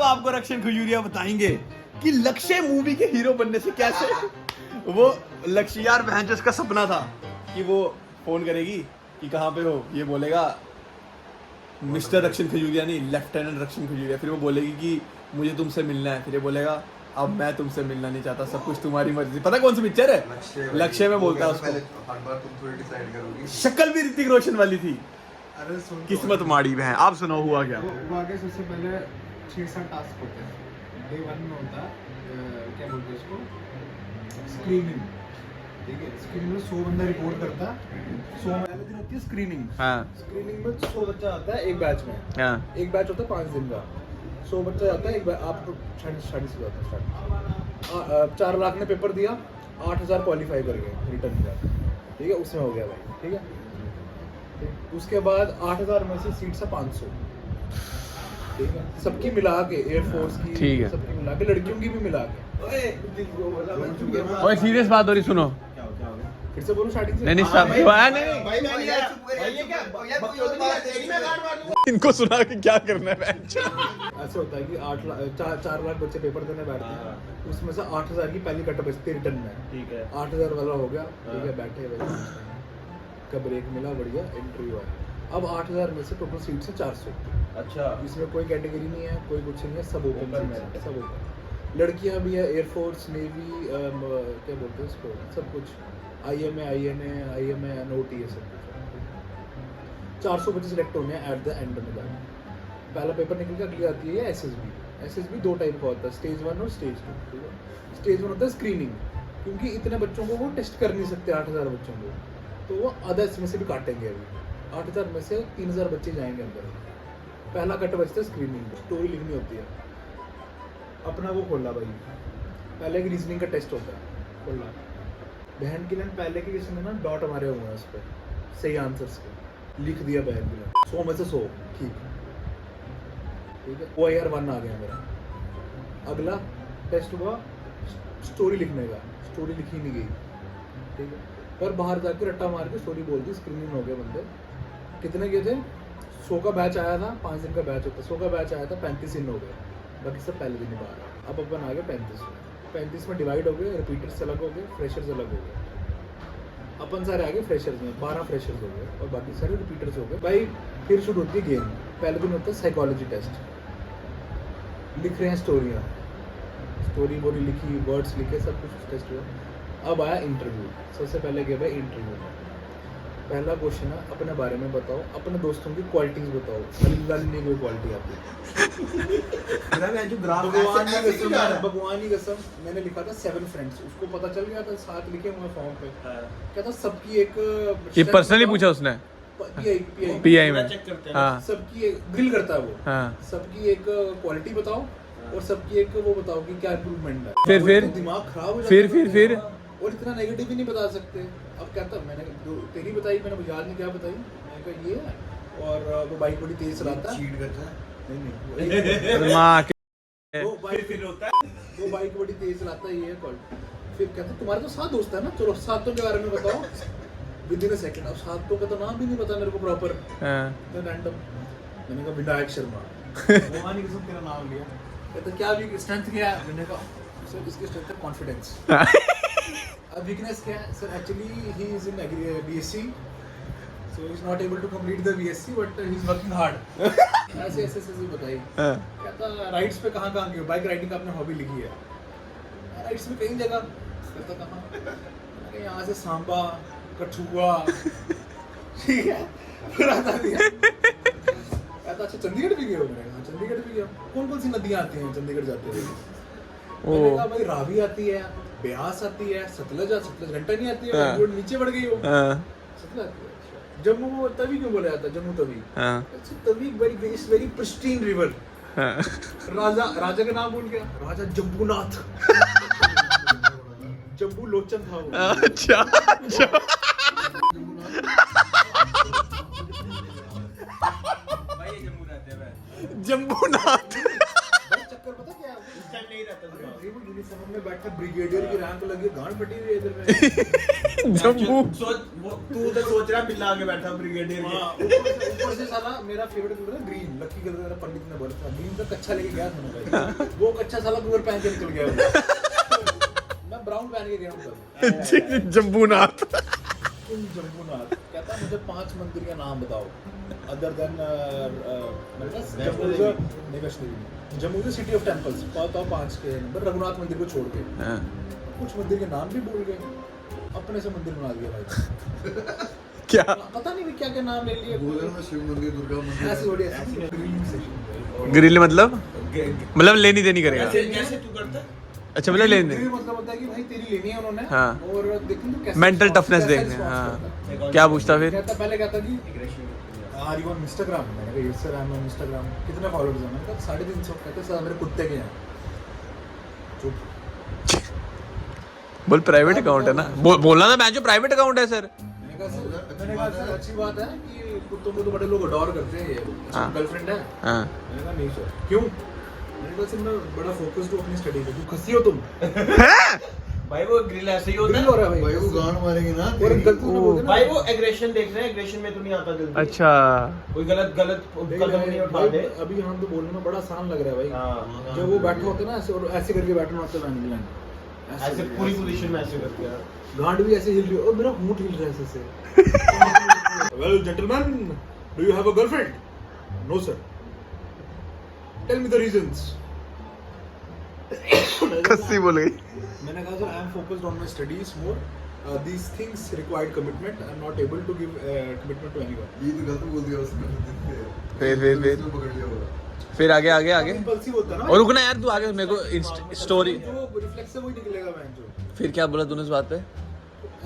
आपको रक्षण खजूरिया बताएंगे कि लक्ष्य मूवी के हीरो बनने से कैसे वो लक्ष्य यार बहन जो उसका सपना था कि वो फोन करेगी कि कहाँ पे हो, ये बोलेगा मिस्टर रक्षण खजूरिया नहीं लेफ्टिनेंट रक्षण खजूरिया, फिर वो बोलेगी कि मुझे तुमसे मिलना है, फिर ये बोलेगा अब मैं तुमसे मिलना नहीं चाहता, सब कुछ तुम्हारी मर्जी। पता कौन सी पिक्चर है? लक्ष्य में बोलता है उसको। हर बार तुम थोड़ी डिसाइड करोगी। शक्ल भी ऋतिक रोशन वाली थी। अरे सुन, किस्मत माड़ी बहन। आप सुनाओ हुआ क्या? वो आगे सबसे पहले 6-7 टास्क होते हैं। डे 1 में होता है क्या बोलते हैं इसको, स्क्रीनिंग। ठीक है, स्क्रीनिंग में 100 बंदा रिपोर्ट करता है। 100 पहले दिन होती है स्क्रीनिंग। हाँ स्क्रीनिंग में 100 बच्चा आता है एक बैच में। हाँ एक बैच होता है 5 दिन का। 100 बच्चा आता है एक बैच, आप स्टार्टिंग से जाता है स्टार्ट। 4 लाख ने पेपर दिया, 8000 क्वालिफाई कर गए रिटर्न का। ठीक है, उसमें हो गया भाई। ठीक है, उसके बाद 8000 में से सीट्स है 500। ठीक है, सबकी मिला के, एयरफोर्स की ठीक है, सबकी मिला के, लड़कियों की भी मिला के। और सीरियस बात हो रही, सुनो। फिर से बोलो स्टार्टिंग से। नहीं नहीं सब नहीं भाई मैं नहीं आया। भाई ये क्या यार कोई और बात तेरी मैं काट मार दूंगा। इनको सुना के क्या करना है बहन? ऐसे होता है कि 4 लाख बच्चे पेपर देने बैठते हैं, उसमें से 8000 की पहली कट बचती है रिटर्न में। ठीक है, 8000 वाला हो गया। ठीक है, बैठे हुए का ब्रेक मिला, बढ़िया इंटरव्यू आया। अब 8000 में से टोटल सीट्स है 400। अच्छा इसमें कोई कैटेगरी नहीं है, कोई कुछ नहीं है, सब ओपन है, सब ओपन। लड़कियां भी है, एयरफोर्स, नेवी, क्या बोलते हैं इसको, सब कुछ, IMA, INA, IMA, NOT, ये सब कुछ। 400 बच्चे सिलेक्ट होने हैं एट द एंड में जाके। पहला पेपर निकल के अगली आती है SSB। SSB 2 टाइप का होता है, स्टेज 1 और स्टेज 2। ठीक है, स्टेज 1 होता है स्क्रीनिंग, क्योंकि इतने बच्चों को वो टेस्ट कर नहीं सकते 8000 बच्चों को, तो वो अदर्स में से भी काटेंगे। अभी 8000 में से 3000 बच्चे जाएंगे अंदर। पहला कट बचता है स्क्रीनिंग, स्टोरी लिखनी होती है। अपना वो खोला भाई, पहले की रीजनिंग का टेस्ट होता है, खोला बहन की लाइन पहले की किसी ने ना डॉट मारे हुए हैं उस पर, सही आंसर्स के लिख दिया बहन की लाइन, 100 में से 100। ठीक है, OIR 1 आ गया मेरा। अगला टेस्ट हुआ स्टोरी लिखने का, स्टोरी लिखी नहीं गई। ठीक है, पर बाहर जाके रट्टा मार के स्टोरी बोल दी, स्क्रीनिंग हो गया बंदे। कितने गए थे? 100 का बैच आया था, 5 दिन का बैच होता है। 100 का बैच आया था, 35 दिन हो गए, बाकी सब पहले दिन ही बाहर। अब अपन आ गए 35 में डिवाइड हो गए, रिपीटर्स अलग हो गए, फ्रेशर्स अलग हो गए। अपन सारे आ गए फ्रेशर्स में, 12 फ्रेशर्स हो गए और बाकी सारे रिपीटर्स हो गए भाई। फिर शुरू होती है गेम। पहले दिन होता है साइकोलॉजी टेस्ट, लिख रहे हैं स्टोरियाँ, स्टोरी बोरी लिखी, वर्ड्स लिखे, सब कुछ टेस्ट हुआ। अब आया इंटरव्यू। सबसे पहले गया भाई इंटरव्यू में। पहला क्वेश्चन है अपने बारे में बताओ, अपने दोस्तों की क्वालिटीज बताओ। अली नहीं कोई क्वालिटी आपकी। भगवान की कसम, मैंने लिखा था 7 फ्रेंड्स, उसको पता चल गया था, 7 लिखे हुए फॉर्म पे। क्या था सबकी एक, ये पर्सनली पूछा उसने PI में? हाँ सबकी ग्रिल करता है वो। हाँ सबकी एक क्वालिटी बताओ और सबकी एक वो बताओ कि क्या इम्प्रूवमेंट है। फिर दिमाग खराब हो जाता फिर है। और इतना नेगेटिव भी नहीं बता सकते। अब क्या था, मैंने तेरी बताई, मैंने याद नहीं क्या बताई, मैंने कहा ये है। और वो बाइक बड़ी तेज चलाता है, चीट करता है। नहीं माँ के वो बाइक बड़ी तेज चलाता है, ये है क्वालिटी। फिर कहता तुम्हारे तो 7 दोस्त है ना, चलो 7 के बारे में बताओ विद इन अ सेकंड। अब 7 का तो नाम भी नहीं पता मेरे को प्रॉपर, रैंडम। मैंने कहा विनायक शर्मा। भगवान की कसम तेरा नाम लिया। कहता क्या भी स्ट्रेंथ क्या है? मैंने कहा सर इसकी स्ट्रेंथ है कॉन्फिडेंस। अब वीकनेस क्या है? Sir actually he is in BSc, so he is not able to complete the BSc but he is working hard। ऐसे बताई। कहता राइड्स पे कहाँ गए? बाइक राइडिंग का आपने हॉबी लिखी है। राइड्स में कई जगह। कहता कहाँ? यहाँ से सांबा, कठुआ। ठीक है, फिर आता दिया। कहता अच्छा चंडीगढ़ भी गए हो? मैंने कहा चंडीगढ़ भी गया। कौन कौन सी नदियाँ आती हैं चंडीगढ़ जाते हुए? मैंने कहा भाई रावी आती है, ब्यास आती है, सतलज घंटा नहीं आती है, वो नीचे बढ़ गई हो। सतलज आती है। जम्मू को तवी क्यों बोला जाता है? Jammu Tawi. Tawi very pristine river. राजा का नाम बोल गया, राजा जम्बूनाथ। जम्बू लोचन था वो। अच्छा जम्बूनाथ। चक्कर पता क्या है? नहीं रहता था वो यूनिफॉर्म में बैठा, ब्रिगेडियर की रैंक लगी, गांड फटी हुई है इधर में। जम्बू। सोच वो तू उधर सोच रहा बिल्ला आगे बैठा ब्रिगेडियर के। हाँ, ऊपर से साला मेरा फेवरेट कलर है ग्रीन। लकी कलर मेरा पंडित ने बोला था ग्रीन का कच्चा लेके गया था मैं भाई, वो कच्चा साला कूलर पहन के निकल गया मैं ब्राउन पहन के गया हूँ तब। जम्बूनाथ जम्बूनाथ कहता है मुझे 5 मंदिर के नाम बताओ other than Jammu is city of temples, बताओ 5 के नंबर रघुनाथ मंदिर को छोड़ के। कुछ मंदिर के नाम भी भूल गए, अपने से मंदिर बना दिया भाई। क्या पता नहीं क्या क्या नाम ले लिए। गूगल में शिव मंदिर, दुर्गा मंदिर ऐसे थोड़ी ऐसे ग्रीन सेक्शन ग्रिल मतलब लेनी देनी करेगा। कैसे तू करता है? अच्छा मतलब लेनी ग्रीन देनी। मतलब होता है कि भाई तेरी लेनी है उन्होंने हाँ। और देखें तो कैसे मेंटल response- टफनेस कैसे देखने। response हाँ करता है। क्या पूछता फिर? कहता पहले कहता कि आर यू ऑन इंस्टाग्राम? मैंने कहा yes sir I M on Instagram. कितने फॉलोअर्स हैं? मैंने कहा 350। कहते सर मेरे कुत्ते के हैं। चुप। बोल प्राइवेट अकाउंट है ना, बोलना था मैं जो प्राइवेट अकाउंट है सर। मैंने कहा सर अच्छी बात है कि कुत्तों को तो बड़े लोग अडोर करते हैं, ये हाँ। गर्लफ्रेंड है। हाँ मैंने कहा नहीं सर। क्यों? मैंने कहा सर मैं बड़ा फोकस्ड हूँ अपनी स्टडी पे। तू खसी हो तुम? भाई वो ग्रिल ऐसे ही होता ग्रिल है हो रहा है भाई, भाई। वो गान मारेंगे ना और तेरी। गलती से बोल देना। भाई वो एग्रेशन देख रहे हैं, एग्रेशन में तो नहीं आता जल्दी। अच्छा कोई गलत देख कदम भाई, नहीं उठा भाई, दे। अभी हम तो बोलने में बड़ा आसान लग रहा है भाई। हाँ। जब वो बैठा होता है ना ऐसे और ऐसे करके बैठना होता है इंग्लैंड ऐसे पूरी पोजीशन में ऐसे करके यार। गांड भी ऐसे हिल रही है और मेरा होंठ हिल रहा है ऐसे से। Well gentleman, do you have a girlfriend? No sir. Tell me the reasons. खस्सी बोल गई। मैंने कहा sir I am focused on my studies more, these things required commitment. I am not able to give commitment to anyone. ये तो गलत बोल दिया उसने। फिर उसने पकड़ लिया होगा। फिर आगे आगे आगे। Impulsive होता है ना। और रुकना यार, तू आगे मेरे को स्टोरी। जो रिफ्लेक्स से वही निकलेगा मैं जो। फिर क्या बोला तूने इस बात पे?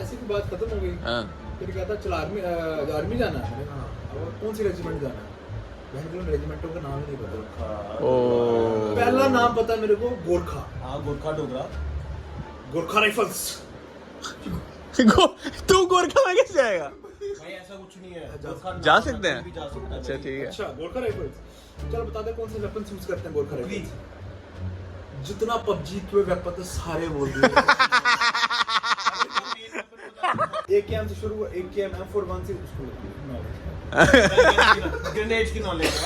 ऐसी की बात खत्म हो गई। हाँ फिर कहता चल आर्मी जाना है। मैंने कहा हाँ। और कौन सी रेजिमेंट जाना है? बहन को रेजिमेंटों का नाम ही नहीं पता। ओ पहला नाम पता है मेरे को, गोरखा। हाँ गोरखा डोगरा। गोरखा राइफल्स। तू गोरखा में कैसे जाएगा? भाई ऐसा कुछ नहीं है। गोरखा जा नाम सकते हैं? भी जा सकता है। अच्छा ठीक है। अच्छा गोरखा राइफल्स। चल बता दे कौन से वेपन यूज करते हैं गोरखा राइफल्स? जितना पबजी के वेपन थे सारे बोल दिए। AKM से शुरू हुआ, AKM M41 से उसको ग्रेनेड्स की नॉलेज है।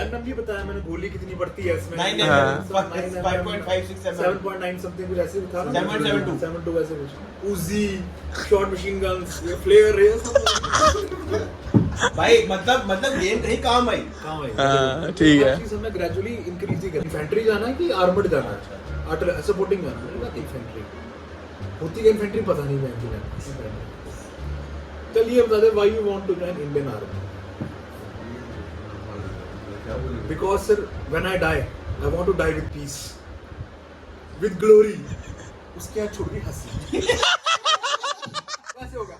एमएम भी बताया मैंने, गोली कितनी पड़ती है इसमें। 5.56 7.9 समथिंग कुछ ऐसे था ना। 7.72 7.2 ऐसे कुछ। उजी, शॉर्ट मशीन गन्स, ये फ्लेयर है सब। भाई मतलब गेम कहीं काम आई। कहां भाई? हाँ, ठीक है। चीज हमें ग्रेजुअली इंक्रीज ही करनी। इन्फेंट्री जाना है कि आर्मर्ड जाना है? सपोर्टिंग जाना है। इन्फेंट्री होती है, इन्फेंट्री पता नहीं मैं। चलिए बता दे why you want to join Indian Army? Because sir when I die I want to die with peace, with glory. उसके यहाँ छोड़ गई हंसी। कैसे होगा?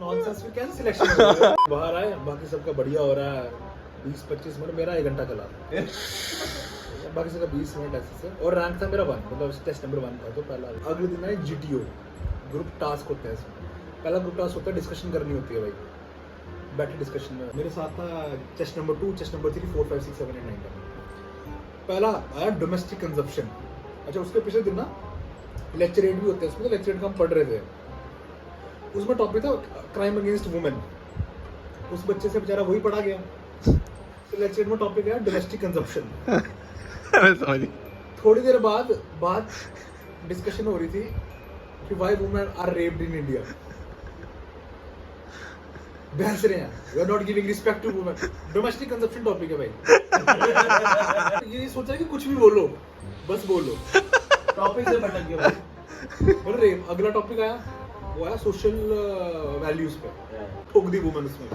नॉनसेंस में कैसे सिलेक्शन हो रहा है? बाहर आए, बाकी सबका बढ़िया हो रहा है। 20-25 मिनट, मेरा 1 घंटा चला। बाकी सबका 20 मिनट ऐसे से। और रैंक था मेरा 1, मतलब टेस्ट नंबर 1 था। तो पहला अगले दिन है GTO, ग्रुप टास्क होता है इसमें। पहला ग्रुप टास्क होता है, डिस्कशन करनी होती है भाई, बैठे डिस्कशन में। मेरे साथ था टेस्ट नंबर 2, टेस्ट नंबर 3, 4, 5, 6, 7, 8, 9, 10। पहला आया डोमेस्टिक कंजप्शन। अच्छा उसके पिछले दिन ना लेक्चर 8 भी होते हैं उसमें। तो लेक्चर 8 का हम पढ़ रहे थे, उसमें टॉपिक था क्राइम अगेंस्ट वुमेन। उस बच्चे से बेचारा वही पढ़ा गया। तो लेक्चर में टॉपिक है डोमेस्टिक कंजप्शन। मैं समझ गई। थोड़ी देर बाद डिस्कशन हो रही थी कि why women are raped in India. बहस रहे हैं, we are not giving respect to women. Domestic consumption topic है भाई। ये सोचा कि कुछ भी बोलो, बस बोलो। टॉपिक से भटक गया भाई। बोल रेप। अगला टॉपिक आया, वो आया सोशल वैल्यूज पे। ठोक दी वुमेन उसमें।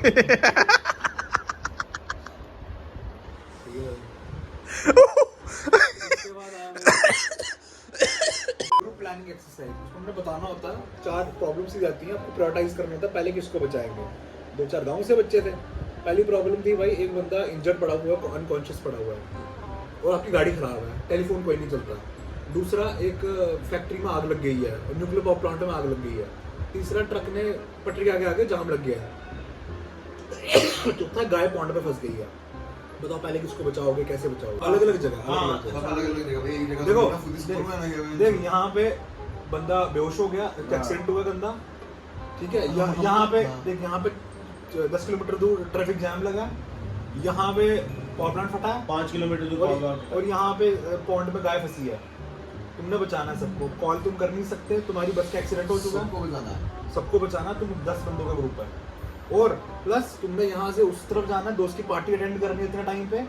Group planning exercise. उसको हमने बताना होता है 4 प्रॉब्लम्स ही जाती हैं, आपको प्रायोरिटाइज करना होता है पहले किसको बचाएंगे। 2-4 गांव से बच्चे थे। पहली प्रॉब्लम थी भाई, एक बंदा इंजर्ड पड़ा हुआ है, अनकॉन्शियस पड़ा हुआ है और आपकी गाड़ी खराब है, टेलीफोन कोई नहीं चलता। दूसरा, एक फैक्ट्री में आग लग गई है, न्यूक्लियर पावर प्लांट में आग लग गई है। तीसरा, ट्रक ने पटरी के आगे आगे जाम लग गया है। चौथा, गाय पॉन्ड में फंस गई है। बताओ पहले किसको बचाओगे, कैसे बचाओगे, अलग अलग जगह, हाँ, अलग सब जगह। अलग-अलग जगह पे, एक जगह देखो, पे ना खुद इसको हुआ ना कि देख यहाँ पे बंदा बेहोश हो गया, एक्सीडेंट हुआ गंदा, ठीक है। यहाँ पे देख, यहाँ पे 10 किलोमीटर दूर ट्रैफिक जाम लगा, यहाँ पे पावर प्लांट फटा है 5 किलोमीटर दूर और, पहुंचा। और यहाँ पे पॉन्ड में गाय फंसी है। तुमने बचाना है सबको, कॉल तुम कर नहीं सकते, तुम्हारी बस का एक्सीडेंट हो चुका है, सबको बचाना है। सबको बचाना, तुम 10 बंदों का ग्रुप है। और प्लस तुमने यहाँ से उस तरफ जाना है, दोस्त की पार्टी अटेंड करनी है इतने टाइम पे,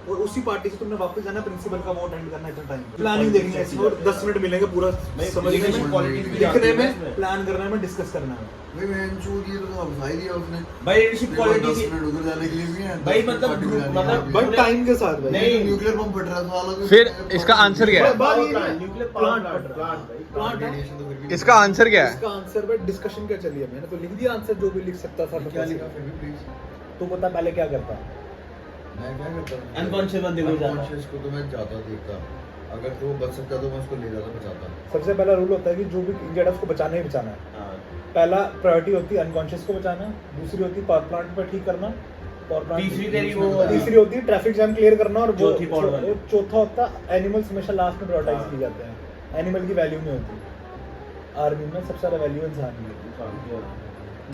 और उसी पार्टी से तुमने वापस जाना है प्रिंसिपल का वो अटेंड करना है इतने टाइम पे। प्लानिंग देखनी है इसमें, और 10 मिनट मिलेंगे पूरा समझने leadership में, qualities भी आती लिखने है में, इसमें। प्लान करने में, डिस्कस करने में। भाई मैं चूत ये तो अब भाई दिया उसने भाई लीडरशिप क्वालिटी 10 मिनट उधर जाने के लिए भी है, भाई 10 मिनट मतलब पार्टी में जाने मतलब के लिए भी है। बट टाइम के साथ भाई। नहीं, न्यूक्लियर बम फट रहा था अलग। फिर इसका आंसर क्या है? बात ये Power है, plant, nuclear plant power फट रहा है। plant, Plant है। Radiation तो फिर भी- इसका आंसर क्या है? इसका आंसर भाई डिस्कशन क्या चली है, मैंने तो लिख दिया आंसर, जो भी लिख सकता था। क्या लिखा फिर भी प्लीज? तू बता पहले क्या करता। मैं क्या करता हूँ? Unconscious बंदे को जाता। Unconscious को तो मैं जाता देखता, अगर तो वो बच सकता तो मैं उसको ले जाता, बचाता। सबसे पहला रूल होता है कि जो भी इंजर्ड है उसको बचाना ही बचाना है। हाँ। पहला प्रायोरिटी होती है अनकॉन्शियस को बचाना, दूसरी होती है पावर प्लांट पर ठीक करना, पावर प्लांट तीसरी तेरी वो तीसरी होती है ट्रैफिक जैम क्लियर करना, और वो चौथी power वाली। वो चौथा होता है एनिमल्स हमेशा लास्ट में प्रायोरिटाइज हाँ। किए जाते हैं। एनिमल की वैल्यू नहीं होती आर्मी में, सबसे ज्यादा वैल्यू इंसान की है।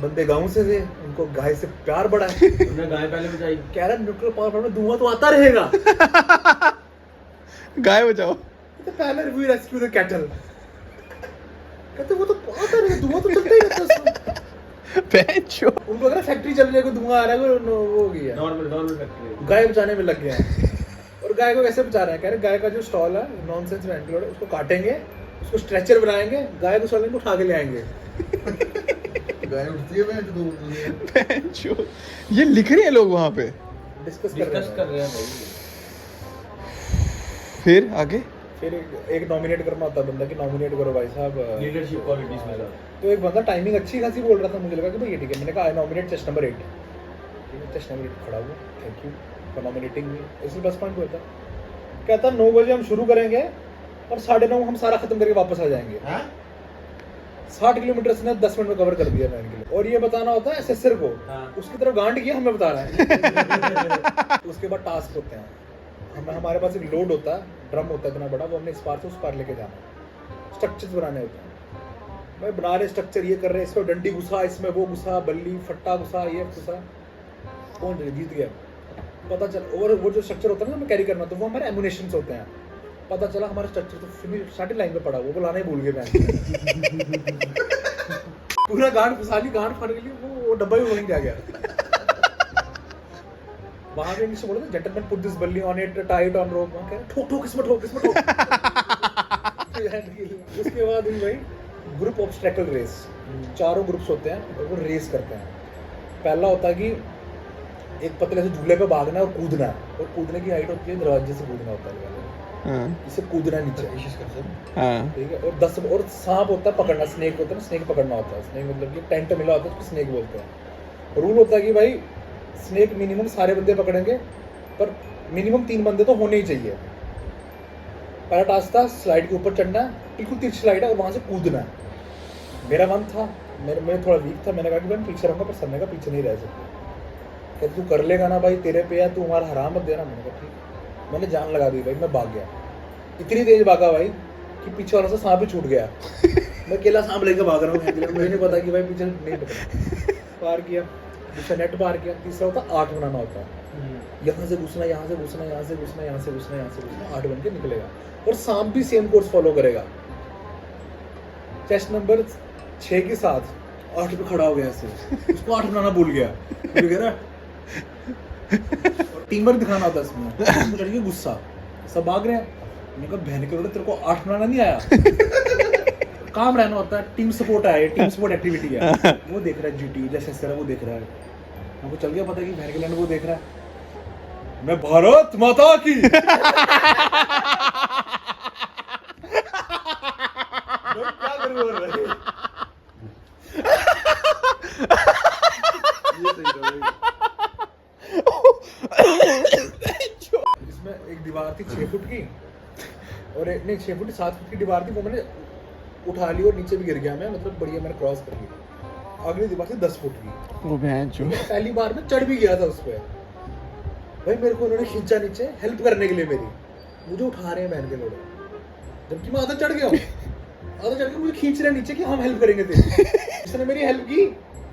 बंदे गांव से थे, उनको गाय से प्यार बड़ा है। तुमने गाय पहले बचाई। कह रहा न्यूक्लियर पावर प्लांट में धुआं तो आता रहेगा। गाय बचाओ। तो पहले वी रेस्क्यू द कैटल, कहते वो तो आता रहेगा, धुआं तो चलता ही रहता है उसमें। बेंचो। उनको अगर फैक्ट्री चल रही है, धुआं आ रहा है, वो हो गया, नॉर्मल फैक्ट्री। गाय बचाने में लग गया है। और गाय को कैसे बचा रहे हैं, कह रहे गाय का जो स्टॉल है नॉनसेंस में एंटीलोड है, उसको काटेंगे, उसको स्ट्रेचर बनाएंगे, गाय को स्टॉल में उठा के ले आएंगे। गाय उठती है मैं तो बेंचो। ये लिख रहे हैं लोग वहाँ पे। डिस्कस डिस्कस कर कर रहे हैं भाई। फिर आगे? फिर एक नॉमिनेट करना होता है बंदा कि नॉमिनेट करो भाई साहब। लीडरशिप क्वालिटीज में था। तो एक बंदा टाइमिंग अच्छी खासी बोल रहा था, मुझे लगा कि भाई ये ठीक है। मैंने कहा I nominate chest number 8। Chest number 8 खड़ा हुआ, thank you for nominating me. इसलिए बस पॉइंट हुआ था, कहता 9 बजे हम शुरू करेंगे और 9:30 हम सारा खत्म करके वापस आ जाएंगे। हाँ? 60 किलोमीटर से 10 मिनट में कवर कर दिया मैंने के लिए। और ये बताना होता है एसएसआर को, हाँ। उसकी तरफ गांड किया हमें बता रहा है। उसके बाद टास्क होते हैं, हमारे पास एक लोड होता है, ड्रम होता है इतना बड़ा, वो हमने इस पार से उस पार लेके जाना, स्ट्रक्चर्स बनाने होते हैं। भाई बना रहे स्ट्रक्चर, ये कर रहे, इसमें डंडी घुसा, इसमें वो घुसा, बल्ली फट्टा घुसा, ये घुसा, कौन जीत गया पता चल। और वो जो स्ट्रक्चर होता है ना हमें कैरी करना, तो वो हमारे एमुनेशंस होते हैं। पता चला हमारा स्ट्रक्चर तो फिनिश स्टार्टिंग लाइन पे पड़ा, वो लाना ही भूल गए मैं। पूरा गांड फंसा ली, गांड फट गई, वो डब्बा भी वहीं रह गया। वहां पे इंग्लिश में बोला था जेंटलमैन पुट दिस बल्ली ऑन इट, टाइट ऑन रोप। वहां कह रहा ठोक ठोक इसमें, ठोक इसमें, ठोक। उसके बाद हुई भाई ग्रुप ऑब्स्टेकल रेस। 4 ग्रुप्स होते हैं और वो रेस करते हैं। पहला होता है कि एक पतले से झूले पे भागना है और कूदना है, और कूदने की हाइट होती है दरवाजे से कूदना होता है, हाँ इसे कूदना नीचे, कोशिश करते हैं। हाँ। ठीक है। और 10 और सांप होता है पकड़ना, स्नेक होता है ना, स्नेक पकड़ना होता है। स्नेक मतलब कि टेंट मिला होता है उसको स्नेक बोलते हैं। रूल होता है कि भाई स्नेक मिनिमम सारे बंदे पकड़ेंगे, पर मिनिमम 3 बंदे तो होने ही चाहिए। पहला टास्क था स्लाइड के ऊपर चढ़ना है, बिल्कुल तिरछी स्लाइड है, और वहां से कूदना है। मेरा मन था, मैं थोड़ा वीक था, मैंने कहा कि मैं पीछे रहूंगा, पर सर ने कहा पीछे नहीं रह सकते, कहते तू कर लेगा ना भाई, तेरे पे है, तू हमारा हराम मत देना। मैंने कहा ठीक। मैंने जान लगा दी भाई, मैं भाग गया, इतनी तेज भागा भाई कि पीछे वाला से सांप ही छूट गया। मैं अकेला सांप लेकर भाग रहा हूँ, मुझे नहीं पता कि भाई पीछे नहीं पकड़ा। पार किया, दूसरा नेट पार किया। तीसरा होता 8 बनाना होता है, यहाँ से घुसना, यहाँ से घुसना, यहाँ से घुसना, यहाँ से घुसना, यहाँ से घुसना, 8 बन के निकलेगा। और सांप भी सेम कोर्स फॉलो करेगा। चेस्ट नंबर 6 के साथ 8 पे खड़ा हो गया ऐसे, उसको 8 बनाना भूल गया। टीम वर्क दिखाना होता है इसमें, उसको लड़की गुस्सा, सब भाग रहे हैं। मैंने कहा बहन के तेरे को 8 बनाना नहीं आया। काम रहना होता है, टीम सपोर्ट है, टीम सपोर्ट एक्टिविटी है। वो देख रहा है जीटी जैसे इस तरह, वो देख रहा है, हमको चल गया पता कि बहन के लैंड वो देख रहा है। मैं भारत माता की। क्या करूं और भाई? ये सही था भाई। इसमें एक दीवार थी 6 फुट की, और एक नहीं 6 फुट 7 फुट की दीवार थी, वो मैंने उठा ली और नीचे भी गिर गया मैं, मतलब बढ़िया मैंने क्रॉस कर लिया। अगली दीवार थी 10 फुट की, वो बेंचो। पहली बार में चढ़ भी गया था उस पर, भाई मेरे को उन्होंने खींचा नीचे हेल्प करने के लिए मेरी, मुझे उठा रहे हैं बहन के लोग, जबकि मैं आधा चढ़ गया हूँ, आधा चढ़ के मुझे खींच रहे हैं नीचे कि हम हेल्प करेंगे तेरी। इसने मेरी हेल्प की,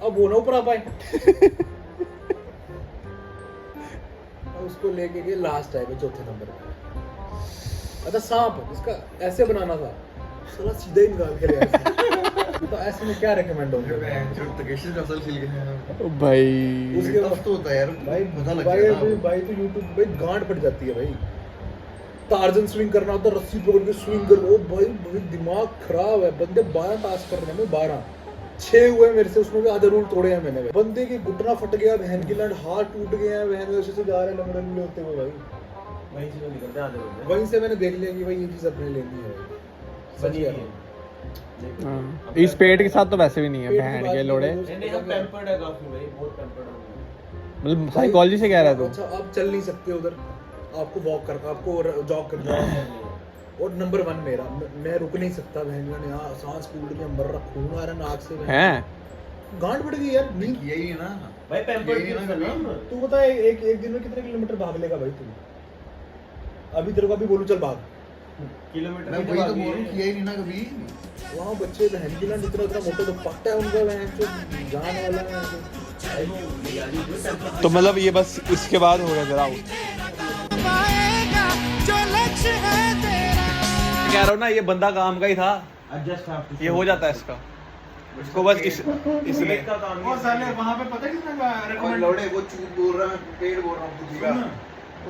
अब वो ना ऊपर आ पाए। उसको लेके गए लास्ट टाइम में, चौथे नंबर पे। अच्छा सांप जिसका ऐसे बनाना था, साला सीधा ही निकाल के ले आया। तो ऐसे में क्या रेकमेंड होगा? भाई उसके टफ तो होता है यार, भाई पता लग भाई जाता है। भाई तो यूट्यूब पे गांड फट जाती है भाई। टार्जन स्विंग करना होता है, रस्सी पकड़ के स्विंग कर, ओ भाई भाई दिमाग खराब है। बंदे 12 टास्क कर रहे हैं, 12 6 हुए मेरे से, उसमें भी आधे रूल तोड़े हैं मैंने। बंदे की घुटना फट गया, बहन की लड़ हाथ टूट गए हैं, बहन वैसे से जा रहे हैं लंगड़े लंगड़े होते हुए भाई। वहीं से निकलते आधे बंदे। वहीं से मैंने देख लिया कि भाई ये चीज अपने लेनी है भाई। सच बनी है। है। हाँ, इस पेट के साथ तो वैसे भी नहीं है पेट की बहन बात के नहीं लोड़े। है, नहीं हम पैम्पर्ड है काफी भाई, बहुत पैम्पर्ड है। मतलब साइकोलॉजी से कह रहा है तू? अच्छा आप चल नहीं सकते उधर, आपको वॉक कर, आपको जॉग करना है। और नंबर 1 मेरा, मैं रुक नहीं सकता बहन का, यहाँ सांस फूल के मर रहा, खून आ रहा नाक से, हैं? गांड पड़ गई यार नींद। यही है ना भाई पैम्पर्ड यही है ना कभी। तू बता एक दिन में कितने किलोमीटर भाग लेगा भाई तू? अभी तेरे को अभी बोलूं चल भाग, किलोमीटर मैं वही तो बोल रहा हूँ, किया ही नहीं ना कभी। वहाँ बच्चे बहन की लंड इतना मोटा दुपट्टा है उनका, बहन जो जान वाला है। तो मतलब ये बस इसके बाद हो गया जरा कह रहा हूँ ना, ये बंदा काम का ही था, ये हो जाता है इसका। इसको बस इसने का काम वो साले वहाँ पे पता कितना और रेकमेंड लौड़े वो चूत बोल रहा है, मैं पेड़ बोल रहा हूँ तुझे का।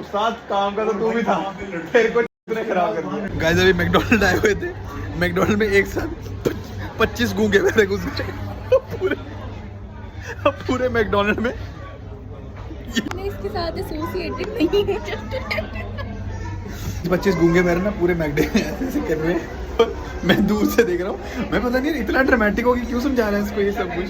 उस्ताद काम का तो तू भी था, तेरे को इतने खराब कर दिया। गाइस अभी मैकडॉनल्ड आए हुए थे, मैकडॉनल्ड में एक साथ 25 गूंगे मेरे घुस गए पूरे मैकडॉनल्ड में। मैं इसके साथ एसोसिएटेड नहीं है। 25 गूंगे मेरे ना पूरे मैकडे में ऐसे कर रहे हैं। मैं दूर से देख रहा हूँ, मैं पता नहीं इतना ड्रामेटिक होगी क्यों समझा रहे हैं इसको ये सब कुछ।